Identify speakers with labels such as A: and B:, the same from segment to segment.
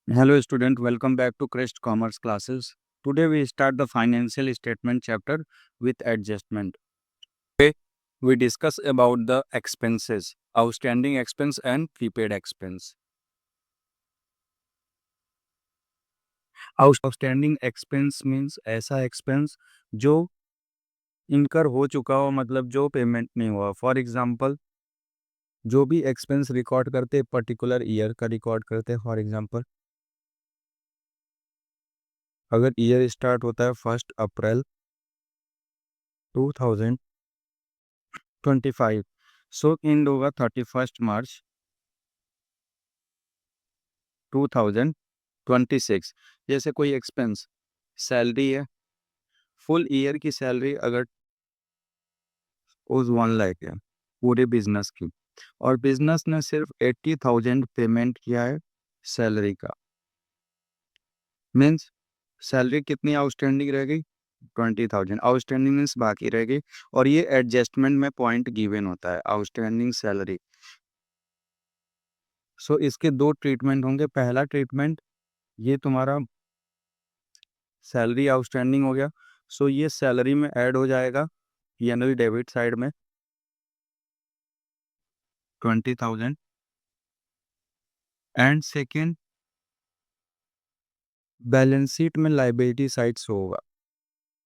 A: Hello student, welcome back to Crest Commerce classes. Today we start the financial statement chapter with adjustment. Today we discuss about the expenses, outstanding expense and prepaid expense. Outstanding expense means ऐसा expense जो इनकर हो चुका हो, मतलब जो payment नहीं हुआ. फॉर एग्जाम्पल जो भी एक्सपेंस रिकॉर्ड करते पर्टिकुलर ईयर का रिकॉर्ड करते. फॉर एग्जाम्पल अगर ईयर स्टार्ट होता है 1 अप्रैल 2025, सो एंड होगा 31 मार्च 2026. जैसे कोई एक्सपेंस सैलरी है, फुल ईयर की सैलरी अगर उस 1 लाख है पूरे बिजनेस की, और बिजनेस ने सिर्फ 80,000 पेमेंट किया है सैलरी का, मीन्स सैलरी कितनी आउटस्टैंडिंग रहेगी? 20,000 आउटस्टैंडिंग मीन्स बाकी रहेगी. और ये एडजस्टमेंट में पॉइंट गिवन होता है आउटस्टैंडिंग सैलरी. सो इसके दो ट्रीटमेंट होंगे. पहला ट्रीटमेंट, ये तुम्हारा सैलरी आउटस्टैंडिंग हो गया, सो ये सैलरी में ऐड हो जाएगा यानी डेबिट साइड में 20,000. एंड सेकेंड, बैलेंस शीट में लाइबिलिटी साइड्स होगा.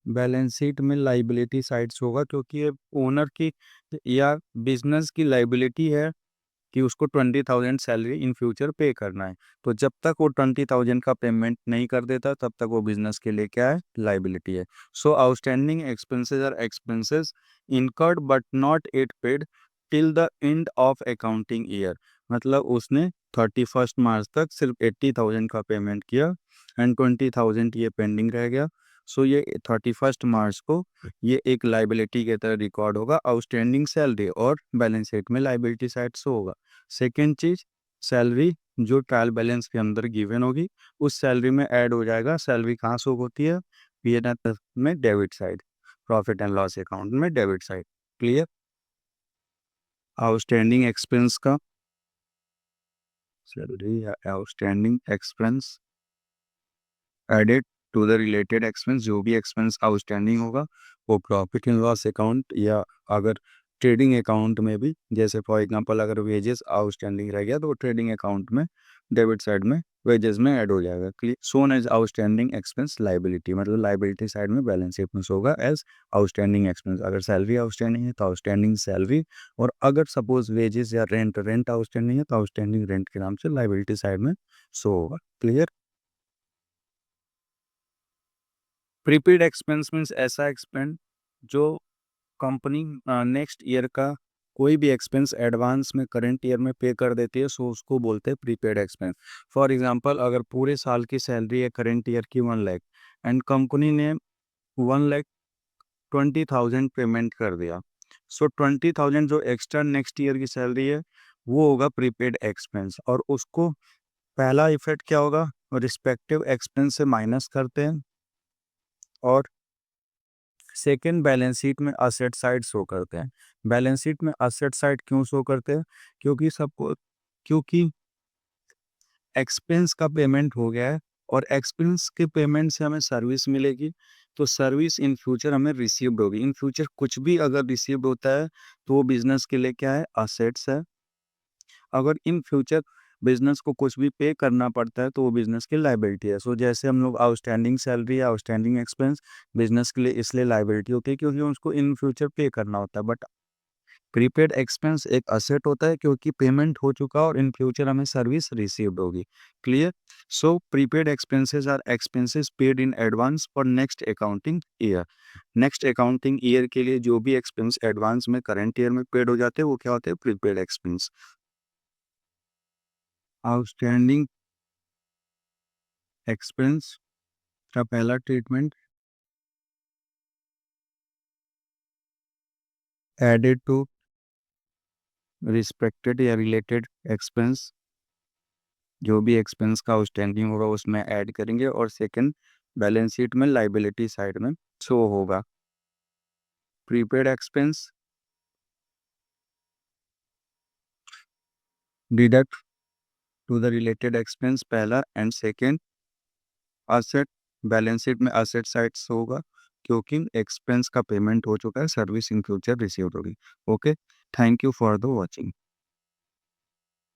A: बैलेंस शीट में लाइबिलिटी साइड्स होगा क्योंकि ये ओनर की या बिजनेस की लाइबिलिटी है कि उसको 20,000 सैलरी इन फ्यूचर पे करना है. तो जब तक वो 20,000 का पेमेंट नहीं कर देता तब तक वो बिजनेस के लिए क्या है? लाइबिलिटी है. So outstanding expenses are expenses incurred but not yet paid till the end of accounting year. मतलब उसने 31 मार्च तक सिर्फ 80,000 का पेमेंट किया एंड 20,000 ये पेंडिंग रह गया. सो ये 31 मार्च को ये एक लाइबिलिटी के तरह रिकॉर्ड होगा आउटस्टैंडिंग सैलरी, और बैलेंस शीट में लाइबिलिटी साइड से होगा. सेकेंड चीज, सैलरी जो ट्रायल बैलेंस के अंदर गिवन होगी उस सैलरी में ऐड हो जाएगा. सैलरी कहाँ शो होती है? पीएनएल में debit side, profit and loss account में debit side. Clear? Outstanding expense का सैलरी या outstanding expense added to the related expense. जो भी एक्सपेंस आउटस्टैंडिंग होगा वो प्रॉफिट एंड लॉस अकाउंट या अगर ट्रेडिंग अकाउंट में भी, जैसे फॉर एग्जांपल अगर वेजेस आउटस्टैंडिंग रह गया तो वो ट्रेडिंग अकाउंट में डेबिट साइड में वेजेस में ऐड हो जाएगा. Clear? Soon as outstanding expense liability, मतलब लाइबिलिटी साइड में बैलेंस शीट में होगा एज आउटस्टैंडिंग एक्सपेंस. अगर सैलरी आउटस्टैंडिंग है तो आउटस्टैंडिंग सैलरी, और अगर सपोज वेजेस या रेंट आउटस्टैंडिंग है तो आउटस्टैंडिंग रेंट के नाम से लाइबिलिटी साइड में शो होगा. क्लियर? प्रीपेड एक्सपेंस मीन्स ऐसा एक्सपेंस जो कंपनी नेक्स्ट ईयर का कोई भी एक्सपेंस एडवांस में करंट ईयर में पे कर देती है, सो उसको बोलते हैं प्रीपेड एक्सपेंस. फॉर एग्जांपल अगर पूरे साल की सैलरी है करंट ईयर की 1 लाख एंड कंपनी ने 1,20,000 पेमेंट कर दिया, सो 20,000 जो एक्स्ट्रा नेक्स्ट ईयर की सैलरी है वो होगा प्रीपेड एक्सपेंस. और उसको पहला इफेक्ट क्या होगा? रिस्पेक्टिव एक्सपेंस से माइनस करते हैं, और सेकेंड बैलेंस शीट में असेट साइड शो करते हैं. बैलेंस शीट में असेट साइड क्यों शो करते हैं? क्योंकि एक्सपेंस का पेमेंट हो गया है और एक्सपेंस के पेमेंट से हमें सर्विस मिलेगी, तो सर्विस इन फ्यूचर हमें रिसीव्ड होगी. इन फ्यूचर कुछ भी अगर रिसीव्ड होता है तो वो बिजनेस के लिए क्या है? असेट्स है. अगर इन फ्यूचर बिजनेस को कुछ भी पे करना पड़ता है तो वो बिजनेस की लाइबिलिटी है. सो जैसे हम लोग आउटस्टैंडिंग सैलरी या आउटस्टैंडिंग एक्सपेंस बिजनेस के लिए इसलिए लाइबिलिटी होती है क्योंकि उसको इन फ्यूचर पे करना होता है. बट प्रीपेड एक्सपेंस एक असेट होता है क्योंकि पेमेंट हो चुका और इन फ्यूचर हमें सर्विस रिसीव्ड होगी. Clear? So prepaid expenses are expenses paid in advance for next accounting year. Next accounting year के लिए जो भी एक्सपेंस एडवांस में करंट ईयर में पेड हो जाते हैं वो क्या होते हैं? Prepaid expense. आउटस्टैंडिंग एक्सपेंस का पहला ट्रीटमेंट, एडेड टू रिस्पेक्टेड या रिलेटेड एक्सपेंस. जो भी एक्सपेंस का आउटस्टैंडिंग होगा उसमें ऐड करेंगे, और सेकंड बैलेंस शीट में लाइबिलिटी साइड में शो होगा. Prepaid expense deduct to the related expense पहला, and second asset, balance sheet में असेट साइड से होगा क्योंकि एक्सपेंस का पेमेंट हो चुका है, सर्विस इन फ्यूचर रिसीव्ड होगी। Okay, thank you for the watching.